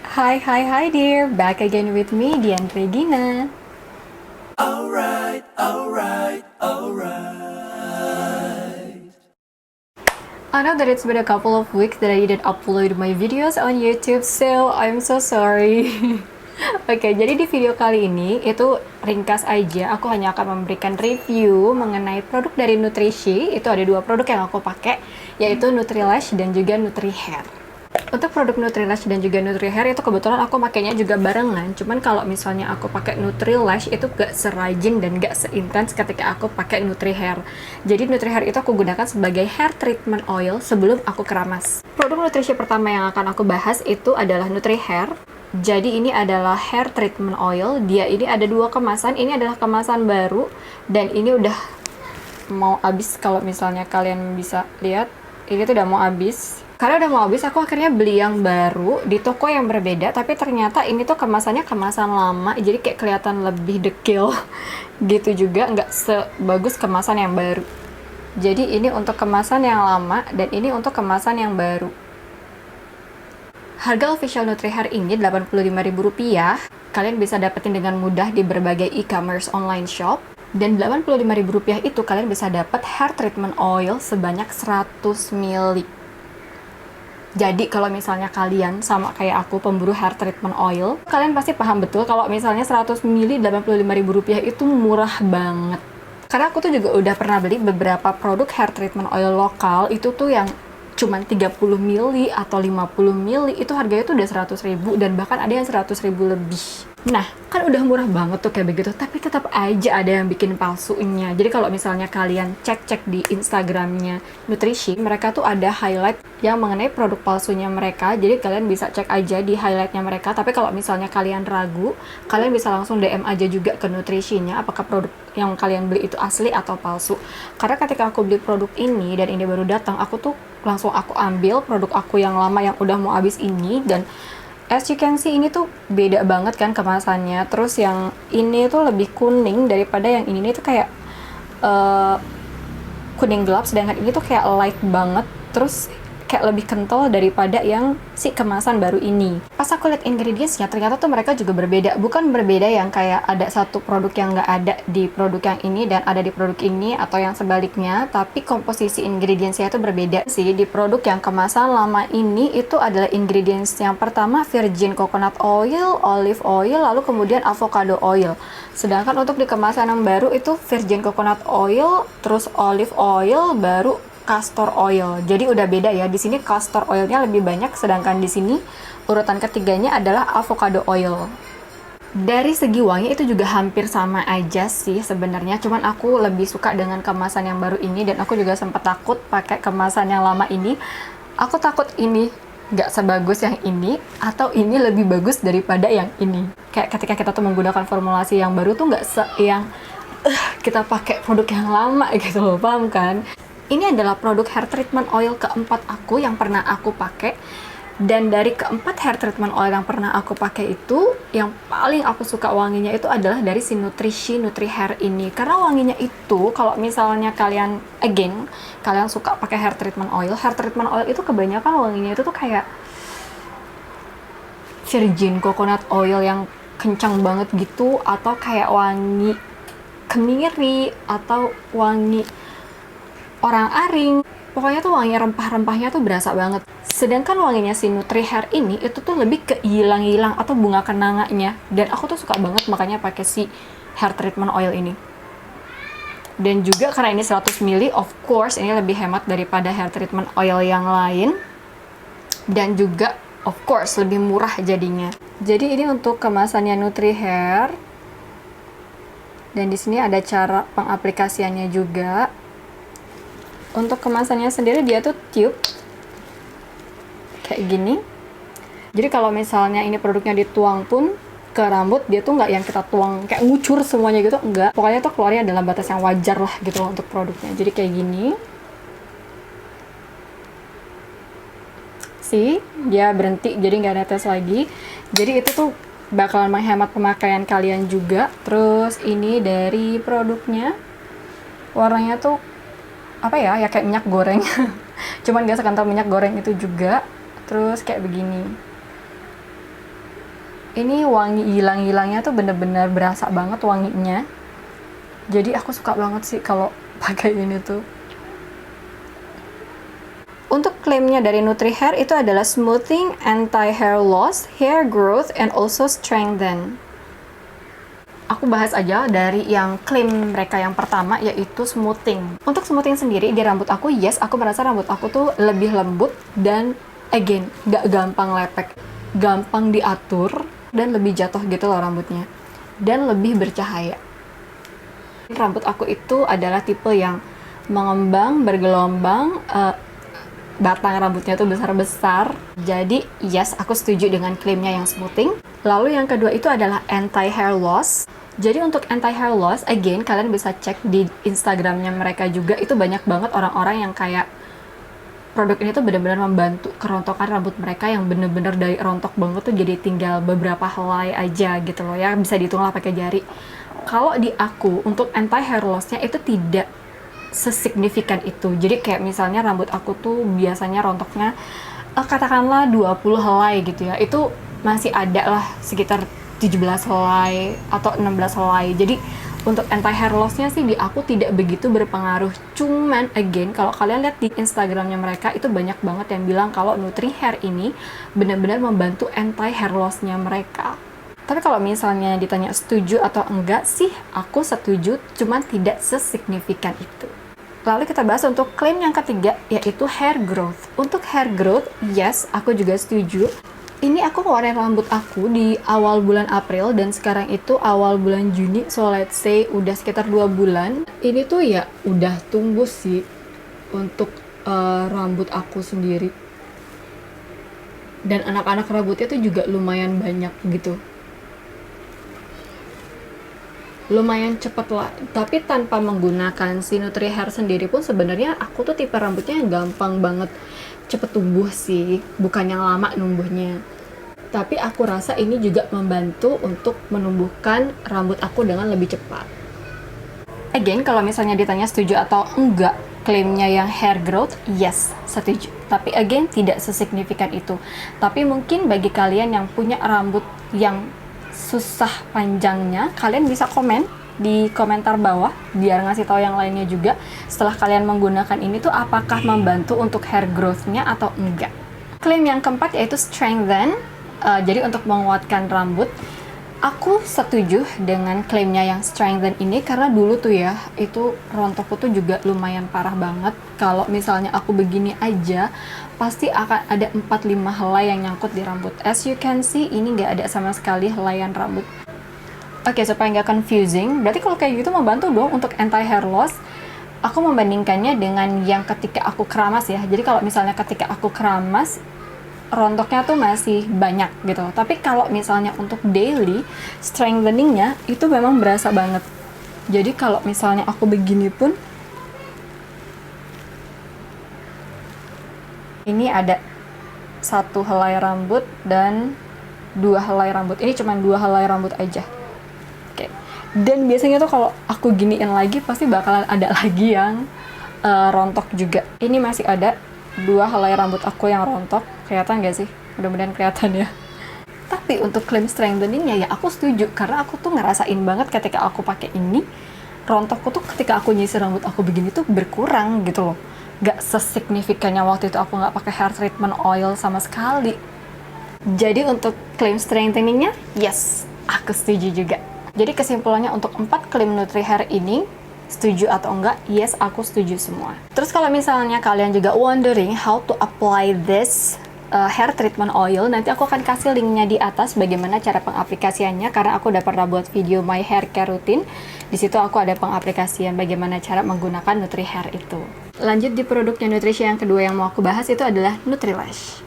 Hi dear, back again with me, Dian Regina. Alright, alright, alright. I know that it's been a couple of weeks that I didn't upload my videos on YouTube, so I'm so sorry. Oke, jadi di video kali ini itu ringkas aja, aku hanya akan memberikan review mengenai produk dari Nutrishi. Itu ada dua produk yang aku pakai, yaitu Nutrilash dan juga Nutrihair. Untuk produk Nutrilash dan juga Nutrihair itu kebetulan aku makainya juga barengan. Cuman kalau misalnya aku pakai Nutrilash itu gak serajin dan gak seintens ketika aku pakai Nutrihair. Jadi Nutrihair itu aku gunakan sebagai hair treatment oil sebelum aku keramas. Produk nutrisi pertama yang akan aku bahas itu adalah Nutrihair. Jadi ini adalah hair treatment oil. Dia ini ada dua kemasan. Ini adalah kemasan baru dan ini udah mau habis. Kalau misalnya kalian bisa lihat, ini tuh udah mau habis. Karena udah mau habis, aku akhirnya beli yang baru di toko yang berbeda, tapi ternyata ini tuh kemasannya kemasan lama, jadi kayak kelihatan lebih dekil gitu juga, nggak sebagus kemasan yang baru. Jadi ini untuk kemasan yang lama, dan ini untuk kemasan yang baru. Harga official Nutrihair ini Rp85.000, kalian bisa dapetin dengan mudah di berbagai e-commerce online shop. Dan Rp85.000 itu kalian bisa dapat hair treatment oil sebanyak 100 ml. Jadi kalau misalnya kalian sama kayak aku pemburu hair treatment oil, kalian pasti paham betul kalau misalnya 100 ml Rp85.000 itu murah banget. Karena aku tuh juga udah pernah beli beberapa produk hair treatment oil lokal, itu tuh yang cuman 30 ml atau 50 ml itu harganya tuh udah 100.000 dan bahkan ada yang 100.000 lebih. Nah, kan udah murah banget tuh kayak begitu, tapi tetap aja ada yang bikin palsunya. Jadi kalau misalnya kalian cek-cek di Instagramnya Nutrishi, mereka tuh ada highlight yang mengenai produk palsunya mereka. Jadi kalian bisa cek aja di highlightnya mereka. Tapi kalau misalnya kalian ragu, kalian bisa langsung DM aja juga ke Nutrishi-nya apakah produk yang kalian beli itu asli atau palsu. Karena ketika aku beli produk ini dan ini baru datang, aku tuh langsung aku ambil produk aku yang lama yang udah mau habis ini, dan as you can see ini tuh beda banget kan kemasannya. Terus yang ini tuh lebih kuning daripada yang ini tuh kayak kuning gelap, sedangkan ini tuh kayak light banget. Terus kayak lebih kental daripada yang si kemasan baru ini. Pas aku lihat ingredientsnya, ternyata tuh mereka juga berbeda. Bukan berbeda yang kayak ada satu produk yang nggak ada di produk yang ini dan ada di produk ini, atau yang sebaliknya, tapi komposisi ingredientsnya itu berbeda sih. Di produk yang kemasan lama ini itu adalah ingredients yang pertama virgin coconut oil, olive oil, lalu kemudian avocado oil. Sedangkan untuk di kemasan yang baru itu virgin coconut oil, terus olive oil, baru castor oil. Jadi udah beda ya. Di sini castor oilnya lebih banyak, sedangkan di sini urutan ketiganya adalah avocado oil. Dari segi wangi itu juga hampir sama aja sih sebenarnya. Cuman aku lebih suka dengan kemasan yang baru ini, dan aku juga sempat takut pakai kemasan yang lama ini. Aku takut ini nggak sebagus yang ini, atau ini lebih bagus daripada yang ini. Kayak ketika kita tuh menggunakan formulasi yang baru tuh nggak yang kita pakai produk yang lama gitu loh, paham kan? Ini adalah produk hair treatment oil keempat aku yang pernah aku pakai. Dan dari keempat hair treatment oil yang pernah aku pakai itu, yang paling aku suka wanginya itu adalah dari si Nutrishi Nutrihair ini. Karena wanginya itu, kalau misalnya kalian, again, kalian suka pakai hair treatment oil itu kebanyakan wanginya itu tuh kayak virgin coconut oil yang kencang banget gitu, atau kayak wangi kemiri, atau wangi orang aring. Pokoknya tuh wangi rempah-rempahnya tuh berasa banget. Sedangkan wanginya si Nutrihair ini itu tuh lebih ke ilang-ilang atau bunga kenanganya. Dan aku tuh suka banget makanya pakai si hair treatment oil ini. Dan juga karena ini 100 ml, of course ini lebih hemat daripada hair treatment oil yang lain. Dan juga of course lebih murah jadinya. Jadi ini untuk kemasannya Nutrihair. Dan di sini ada cara pengaplikasiannya juga. Untuk kemasannya sendiri dia tuh tube kayak gini. Jadi kalau misalnya ini produknya dituang pun ke rambut, dia tuh nggak yang kita tuang kayak ngucur semuanya gitu, enggak. Pokoknya tuh keluarnya dalam batas yang wajar lah gitu loh untuk produknya. Jadi kayak gini. See, dia berhenti jadi nggak netes lagi. Jadi itu tuh bakalan menghemat pemakaian kalian juga. Terus ini dari produknya, warnanya tuh apa ya kayak minyak goreng. Cuman gak sekental minyak goreng itu juga. Terus kayak begini. Ini wangi hilang-hilangnya tuh bener-bener berasa banget wanginya. Jadi aku suka banget sih kalau pakai ini tuh. Untuk klaimnya dari NutriHair itu adalah smoothing, anti-hair loss, hair growth, and also strengthen. Aku bahas aja dari yang klaim mereka yang pertama, yaitu smoothing. Untuk smoothing sendiri di rambut aku, yes, aku merasa rambut aku tuh lebih lembut dan again, gak gampang lepek, gampang diatur, dan lebih jatuh gitu loh rambutnya. Dan lebih bercahaya. Rambut aku itu adalah tipe yang mengembang, bergelombang, batang rambutnya tuh besar-besar. Jadi yes, aku setuju dengan klaimnya yang smoothing. Lalu yang kedua itu adalah anti-hair loss. Jadi untuk anti-hair loss, again, kalian bisa cek di Instagramnya mereka juga. Itu banyak banget orang-orang yang kayak produk ini tuh benar-benar membantu kerontokan rambut mereka yang bener-bener dari rontok banget tuh jadi tinggal beberapa helai aja gitu loh ya. Bisa dihitung lah pakai jari. Kalau di aku, untuk anti-hair loss-nya itu tidak sesignifikan itu. Jadi kayak misalnya rambut aku tuh biasanya rontoknya katakanlah 20 helai gitu ya. Itu masih ada lah sekitar 17 helai atau 16 helai. Jadi untuk anti-hair loss-nya sih di aku tidak begitu berpengaruh. Cuman again, kalau kalian lihat di Instagramnya mereka itu banyak banget yang bilang kalau NutriHair ini benar-benar membantu anti-hair loss-nya mereka. Tapi kalau misalnya ditanya setuju atau enggak sih, aku setuju, cuman tidak sesignifikan itu. Lalu kita bahas untuk klaim yang ketiga, yaitu hair growth. Untuk hair growth, yes, aku juga setuju. Ini aku ngeluarin rambut aku di awal bulan April, dan sekarang itu awal bulan Juni, so let's say udah sekitar 2 bulan. Ini tuh ya udah tumbuh sih untuk rambut aku sendiri. Dan anak-anak rambutnya tuh juga lumayan banyak gitu. Lumayan cepet lah, tapi tanpa menggunakan si NutriHair sendiri pun sebenarnya aku tuh tipe rambutnya yang gampang banget cepet tumbuh sih, bukan yang lama numbuhnya. Tapi aku rasa ini juga membantu untuk menumbuhkan rambut aku dengan lebih cepat. Again, kalau misalnya ditanya setuju atau enggak klaimnya yang hair growth, yes, setuju. Tapi again, tidak sesignifikan itu. Tapi mungkin bagi kalian yang punya rambut yang susah panjangnya, kalian bisa komen di komentar bawah biar ngasih tahu yang lainnya juga setelah kalian menggunakan ini tuh apakah membantu untuk hair growth-nya atau enggak. Klaim yang keempat yaitu strengthen. Jadi untuk menguatkan rambut, aku setuju dengan klaimnya yang strengthen ini karena dulu tuh ya, itu rontokku tuh juga lumayan parah banget. Kalau misalnya aku begini aja, pasti akan ada 4-5 helai yang nyangkut di rambut. As you can see, ini nggak ada sama sekali helaian rambut. Oke, supaya nggak confusing, berarti kalau kayak gitu membantu dong untuk anti-hair loss. Aku membandingkannya dengan yang ketika aku keramas ya. Jadi kalau misalnya ketika aku keramas, rontoknya tuh masih banyak gitu. Tapi kalau misalnya untuk daily strengtheningnya itu memang berasa banget. Jadi kalau misalnya aku begini pun, ini ada 1 helai rambut dan 2 helai rambut. Ini cuma 2 helai rambut aja. Oke. Dan biasanya tuh kalau aku giniin lagi pasti bakalan ada lagi yang rontok juga. Ini masih ada 2 helai rambut aku yang rontok. Kelihatan gak sih? Mudah-mudahan kelihatan ya. Tapi untuk klaim strengtheningnya ya aku setuju, karena aku tuh ngerasain banget ketika aku pakai ini, rontokku tuh ketika aku nyisir rambut aku begini tuh berkurang gitu loh. Gak sesignifikannya waktu itu aku nggak pakai hair treatment oil sama sekali. Jadi untuk klaim strengtheningnya, yes, aku setuju juga. Jadi kesimpulannya untuk 4 klaim NutriHair ini, setuju atau enggak? Yes, aku setuju semua. Terus kalau misalnya kalian juga wondering how to apply this hair treatment oil, nanti aku akan kasih linknya di atas bagaimana cara pengaplikasiannya, karena aku udah pernah buat video my hair care routine. Di situ aku ada pengaplikasian bagaimana cara menggunakan NutriHair itu. Lanjut di produknya Nutricia yang kedua yang mau aku bahas itu adalah Nutrilash.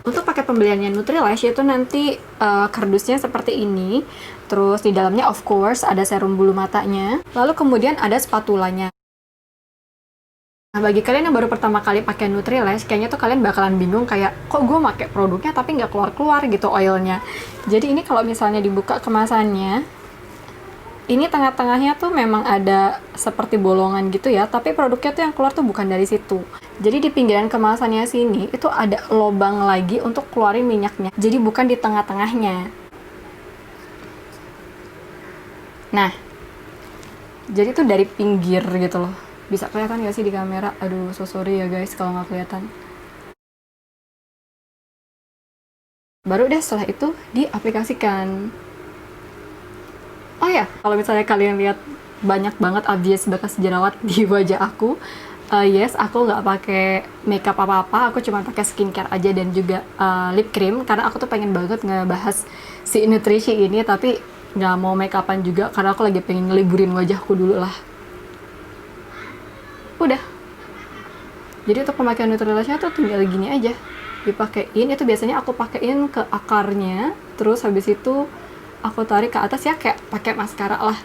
Untuk paket pembeliannya Nutrilash itu nanti kardusnya seperti ini. Terus di dalamnya of course ada serum bulu matanya. Lalu kemudian ada spatulanya. Nah, bagi kalian yang baru pertama kali pakai Nutrilash, kayaknya tuh kalian bakalan bingung kayak, kok gue pakai produknya tapi nggak keluar-keluar gitu oilnya. Jadi ini kalau misalnya dibuka kemasannya, ini tengah-tengahnya tuh memang ada seperti bolongan gitu ya, tapi produknya tuh yang keluar tuh bukan dari situ. Jadi di pinggiran kemasannya sini itu ada lubang lagi untuk keluarin minyaknya. Jadi bukan di tengah-tengahnya. Nah, jadi tuh dari pinggir gitu loh. Bisa kelihatan gak sih di kamera? Aduh, so sorry ya guys kalau nggak kelihatan. Baru deh setelah itu diaplikasikan. Oh ya, kalau misalnya kalian lihat banyak banget obvious bekas jerawat di wajah aku, yes, aku nggak pakai makeup apa-apa, aku cuma pakai skincare aja dan juga lip cream karena aku tuh pengen banget ngebahas si nutrisi ini, tapi nggak mau makeupan juga karena aku lagi pengen ngeliburin wajahku dulu lah. Udah. Jadi untuk pemakaian Nutrilashnya tuh tinggal gini aja, dipakein. Itu biasanya aku pakein ke akarnya, terus habis itu aku tarik ke atas ya, kayak pakai maskara lah.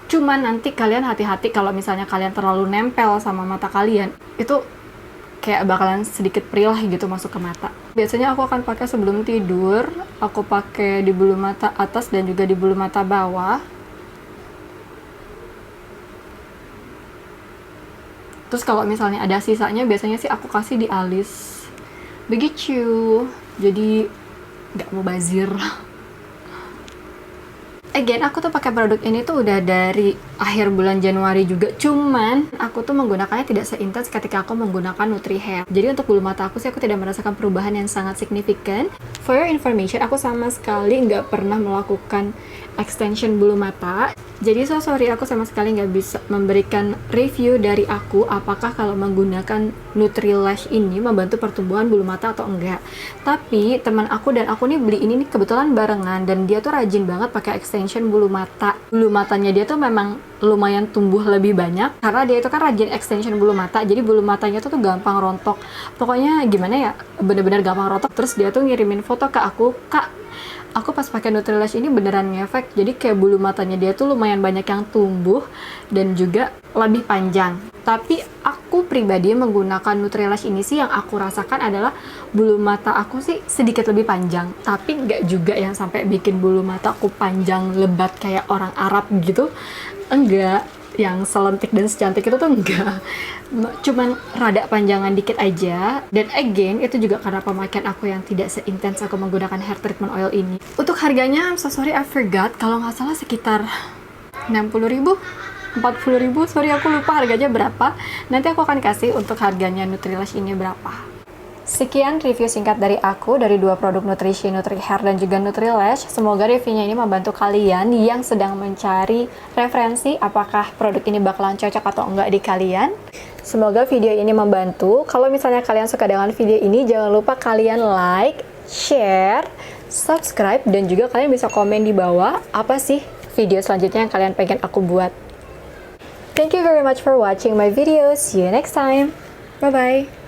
Cuman nanti kalian hati-hati kalau misalnya kalian terlalu nempel sama mata kalian, itu kayak bakalan sedikit perih lah gitu masuk ke mata. Biasanya aku akan pakai sebelum tidur, aku pakai di bulu mata atas dan juga di bulu mata bawah. Terus kalau misalnya ada sisanya, biasanya sih aku kasih di alis. Begitu. Jadi nggak mau bazir. Again, aku tuh pakai produk ini tuh udah dari akhir bulan Januari juga. Cuman aku tuh menggunakannya tidak seintens ketika aku menggunakan NutriHair. Jadi untuk bulu mata aku sih aku tidak merasakan perubahan yang sangat signifikan. For your information, aku sama sekali nggak pernah melakukan extension bulu mata. Jadi so sorry, aku sama sekali nggak bisa memberikan review dari aku apakah kalau menggunakan Nutrilash ini membantu pertumbuhan bulu mata atau enggak. Tapi teman aku dan aku nih beli ini nih kebetulan barengan, dan dia tuh rajin banget pakai extension bulu mata. Bulu matanya dia tuh memang lumayan tumbuh lebih banyak karena dia itu kan rajin extension bulu mata. Jadi bulu matanya tuh gampang rontok. Pokoknya gimana ya, bener-bener gampang rontok. Terus dia tuh ngirimin foto ke aku, "Kak, aku pas pakai Nutrilash ini beneran ngefek, jadi kayak bulu matanya dia tuh lumayan banyak yang tumbuh dan juga lebih panjang." Tapi aku pribadi menggunakan Nutrilash ini sih yang aku rasakan adalah bulu mata aku sih sedikit lebih panjang, tapi nggak juga yang sampai bikin bulu mata aku panjang lebat kayak orang Arab gitu. Enggak, yang selentik dan secantik itu tuh enggak. Cuman rada panjangan dikit aja. Dan again, itu juga karena pemakaian aku yang tidak seintens aku menggunakan hair treatment oil ini. Untuk harganya, I'm so sorry I forgot, kalau nggak salah sekitar 60.000, 40.000, sorry aku lupa harganya berapa. Nanti aku akan kasih untuk harganya Nutrilash ini berapa. Sekian review singkat dari aku dari dua produk nutrisi, NutriHair dan juga Nutrilash. Semoga reviewnya ini membantu kalian yang sedang mencari referensi apakah produk ini bakalan cocok atau enggak di kalian. Semoga video ini membantu. Kalau misalnya kalian suka dengan video ini, jangan lupa kalian like, share, subscribe, dan juga kalian bisa komen di bawah apa sih video selanjutnya yang kalian pengen aku buat. Thank you very much for watching my video. See you next time. Bye-bye.